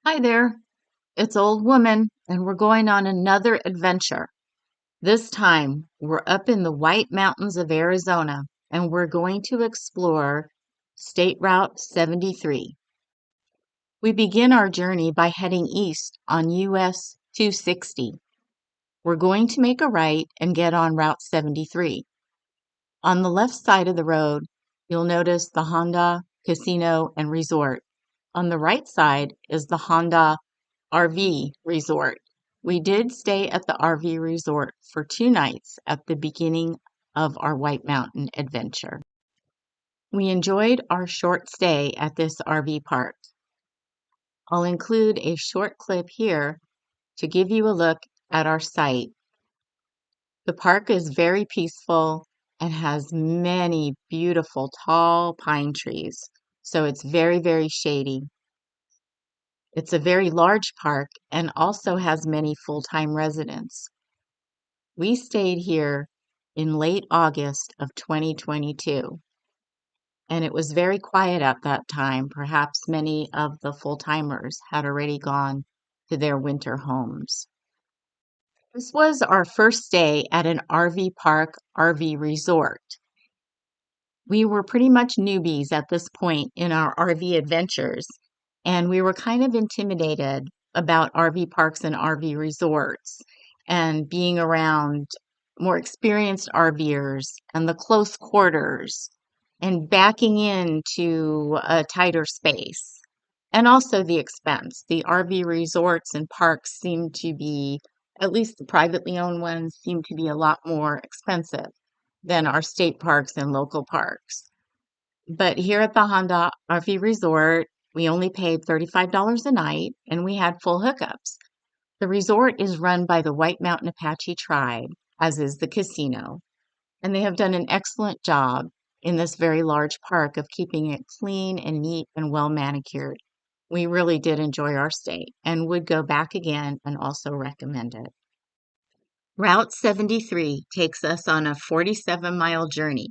Hi there, it's Old Woman, and we're going on another adventure. This time, we're up in the White Mountains of Arizona, and we're going to explore State Route 73. We begin our journey by heading east on US 260. We're going to make a right and get on Route 73. On the left side of the road, you'll notice the Honda Casino and Resort. On the right side is the Honda RV Resort. We did stay at the RV Resort for 2 nights at the beginning of our White Mountain adventure. We enjoyed our short stay at this RV park. I'll include a short clip here to give you a look at our site. The park is very peaceful and has many beautiful tall pine trees, so it's very shady. It's a very large park and also has many full-time residents. We stayed here in late August of 2022, and it was very quiet at that time. Perhaps many of the full-timers had already gone to their winter homes. This was our first day at an RV park RV resort. We were pretty much newbies at this point in our RV adventures, and we were kind of intimidated about RV parks and RV resorts and being around more experienced RVers and the close quarters and backing into a tighter space. And also the expense. The RV resorts and parks seem to be, at least the privately owned ones, seem to be a lot more expensive than our state parks and local parks. But here at the Honda RV Resort, we only paid $35 a night and we had full hookups. The resort is run by the White Mountain Apache tribe, as is the casino, and they have done an excellent job in this very large park of keeping it clean and neat and well manicured. We really did enjoy our stay and would go back again and also recommend it. Route 73 takes us on a 47-mile journey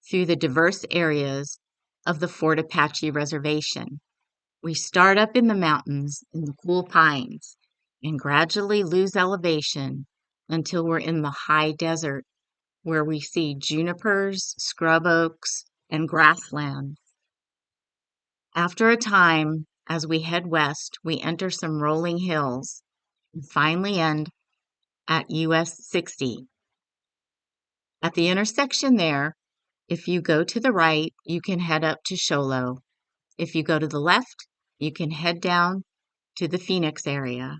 through the diverse areas of the Fort Apache Reservation. We start up in the mountains in the cool pines and gradually lose elevation until we're in the high desert where we see junipers, scrub oaks, and grasslands. After a time, as we head west, we enter some rolling hills and finally end at US 60. At the intersection there, if you go to the right, you can head up to Sholo. If you go to the left, you can head down to the Phoenix area.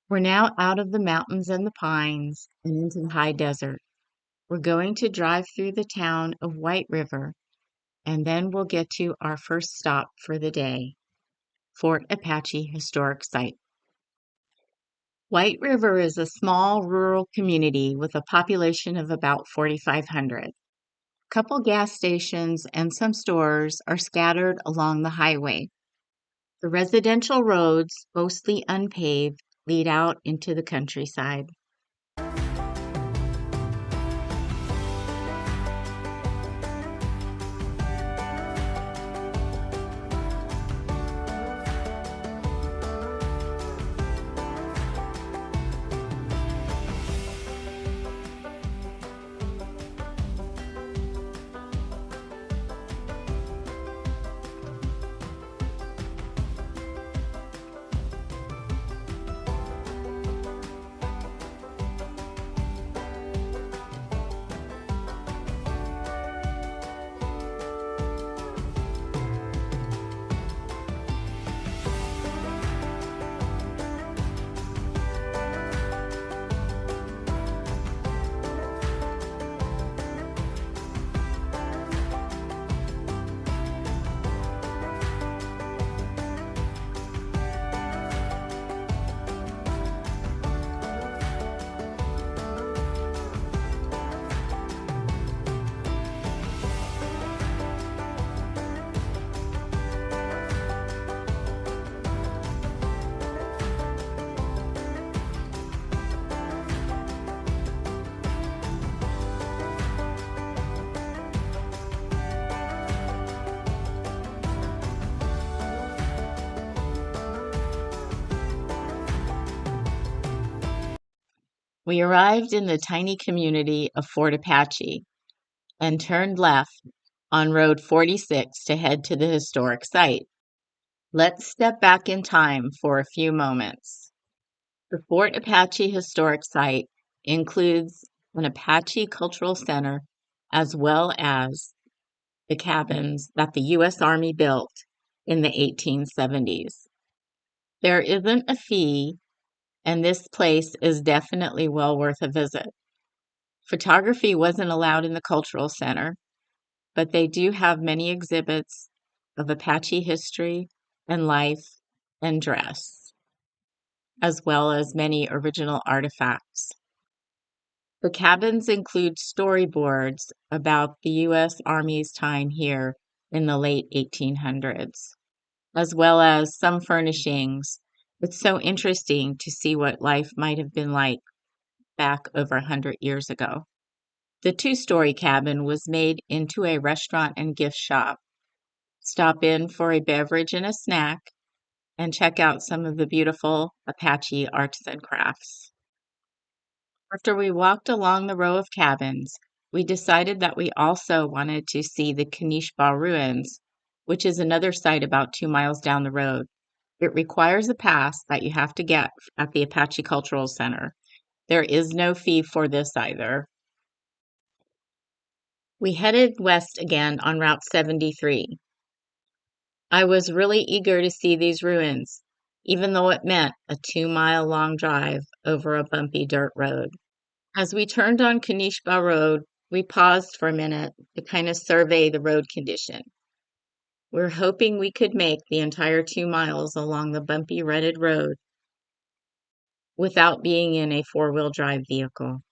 We're now out of the mountains and the pines and into the high desert. We're going to drive through the town of White River, and then we'll get to our first stop for the day, Fort Apache Historic Site. White River is a small rural community with a population of about 4,500. A couple gas stations and some stores are scattered along the highway. The residential roads, mostly unpaved, lead out into the countryside. We arrived in the tiny community of Fort Apache and turned left on Road 46 to head to the historic site. Let's step back in time for a few moments. The Fort Apache Historic Site includes an Apache Cultural Center as well as the cabins that the U.S. Army built in the 1870s. There isn't a fee, and this place is definitely well worth a visit. Photography wasn't allowed in the Cultural Center, but they do have many exhibits of Apache history and life and dress, as well as many original artifacts. The cabins include storyboards about the U.S. Army's time here in the late 1800s, as well as some furnishings. It's so interesting to see what life might have been like back over 100 years ago. The two-story cabin was made into a restaurant and gift shop. Stop in for a beverage and a snack, and check out some of the beautiful Apache arts and crafts. After we walked along the row of cabins, we decided that we also wanted to see the Kinishba Ruins, which is another site about 2 miles down the road. It requires a pass that you have to get at the Apache Cultural Center. There is no fee for this either. We headed west again on Route 73. I was really eager to see these ruins, even though it meant a 2 mile long drive over a bumpy dirt road. As we turned on Kinishba Road, we paused for a minute to kind of survey the road condition. We're hoping we could make the entire 2 miles along the bumpy rutted road without being in a four-wheel drive vehicle.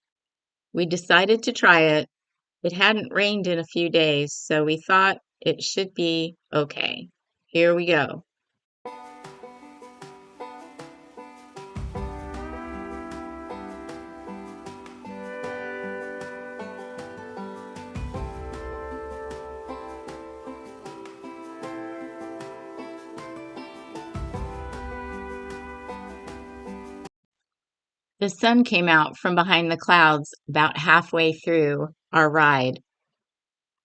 We decided to try it. It hadn't rained in a few days, so we thought it should be okay. Here we go. The sun came out from behind the clouds about halfway through our ride.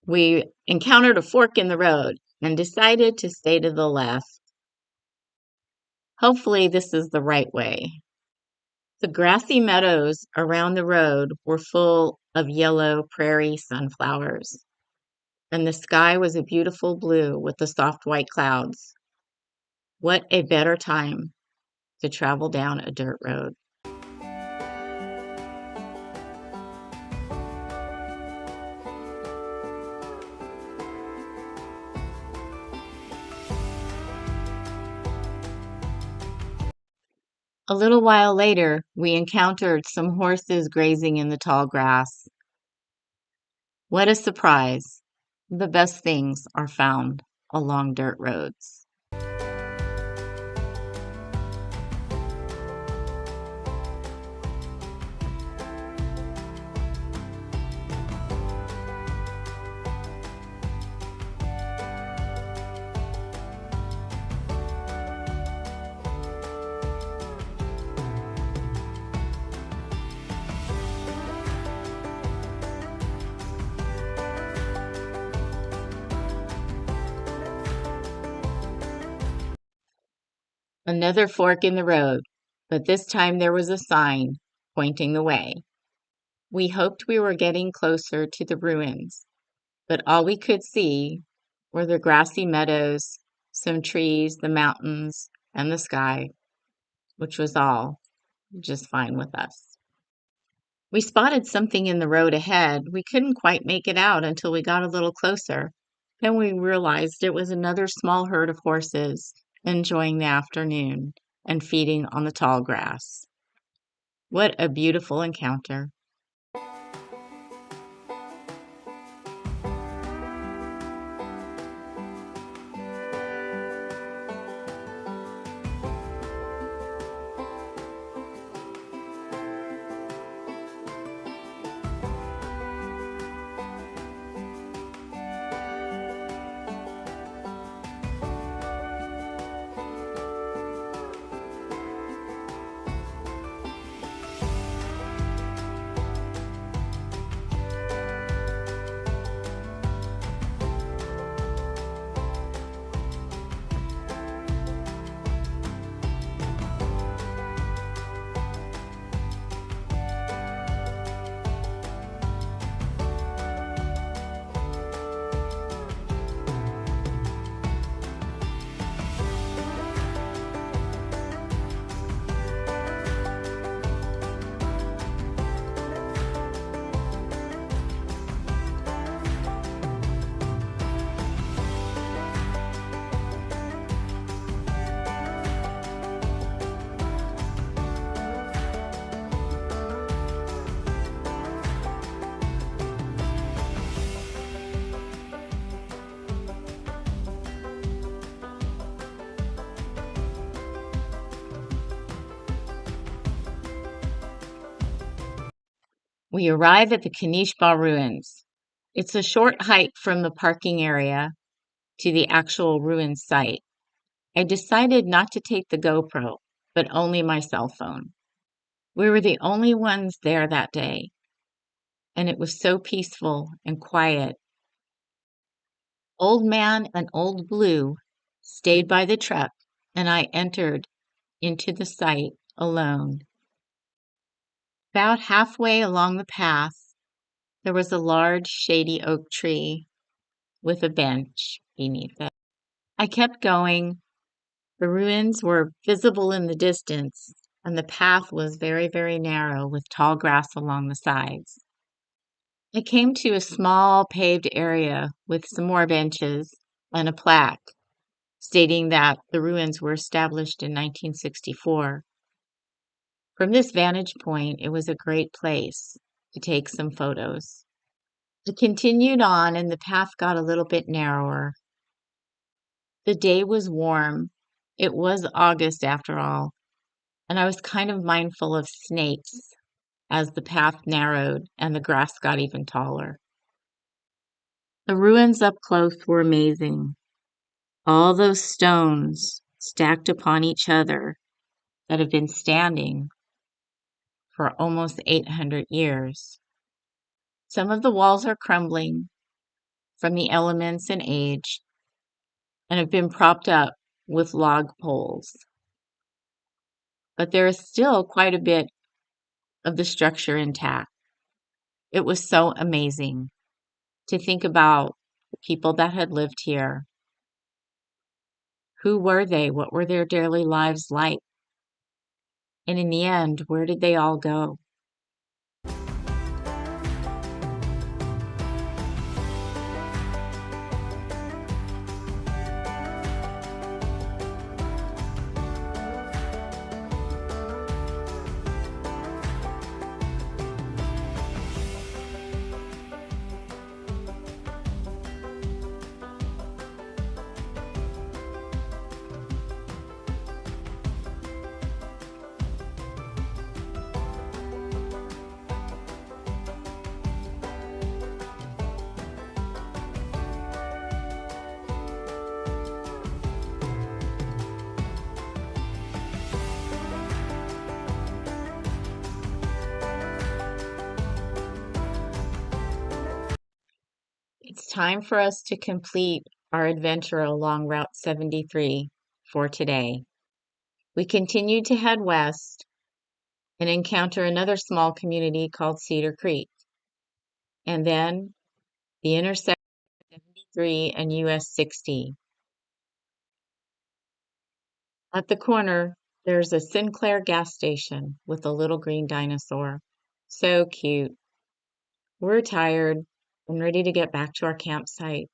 We encountered a fork in the road and decided to stay to the left. Hopefully, this is the right way. The grassy meadows around the road were full of yellow prairie sunflowers, and the sky was a beautiful blue with the soft white clouds. What a better time to travel down a dirt road. A little while later, we encountered some horses grazing in the tall grass. What a surprise! The best things are found along dirt roads. Another fork in the road, but this time there was a sign pointing the way. We hoped we were getting closer to the ruins, but all we could see were the grassy meadows, some trees, the mountains, and the sky, which was all just fine with us. We spotted something in the road ahead. We couldn't quite make it out until we got a little closer. Then we realized it was another small herd of horses enjoying the afternoon and feeding on the tall grass. What a beautiful encounter. We arrive at the Kinishba Ruins. It's a short hike from the parking area to the actual ruins site. I decided not to take the GoPro, but only my cell phone. We were the only ones there that day, and it was so peaceful and quiet. Old Man and Old Blue stayed by the truck, and I entered into the site alone. About halfway along the path, there was a large shady oak tree with a bench beneath it. I kept going. The ruins were visible in the distance, and the path was very, very narrow with tall grass along the sides. I came to a small paved area with some more benches and a plaque stating that the ruins were established in 1964. From this vantage point, it was a great place to take some photos. I continued on, and the path got a little bit narrower. The day was warm. It was August after all, and I was kind of mindful of snakes as the path narrowed and the grass got even taller. The ruins up close were amazing. All those stones stacked upon each other that have been standing for almost 800 years. Some of the walls are crumbling from the elements and age and have been propped up with log poles. But there is still quite a bit of the structure intact. It was so amazing to think about the people that had lived here. Who were they? What were their daily lives like? And in the end, where did they all go? It's time for us to complete our adventure along Route 73 for today. We continue to head west and encounter another small community called Cedar Creek, and then the intersection of 73 and US 60. At the corner, there's a Sinclair gas station with a little green dinosaur. So cute. We're tired and ready to get back to our campsite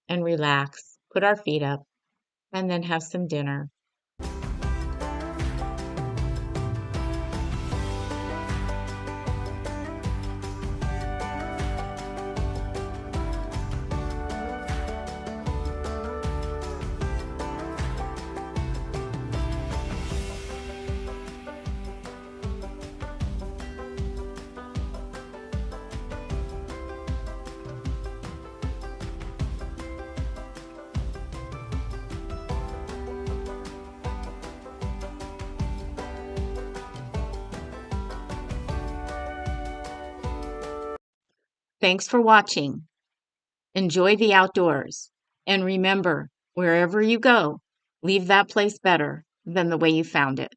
and relax, put our feet up, and then have some dinner. Thanks for watching. Enjoy the outdoors. And remember, wherever you go, leave that place better than the way you found it.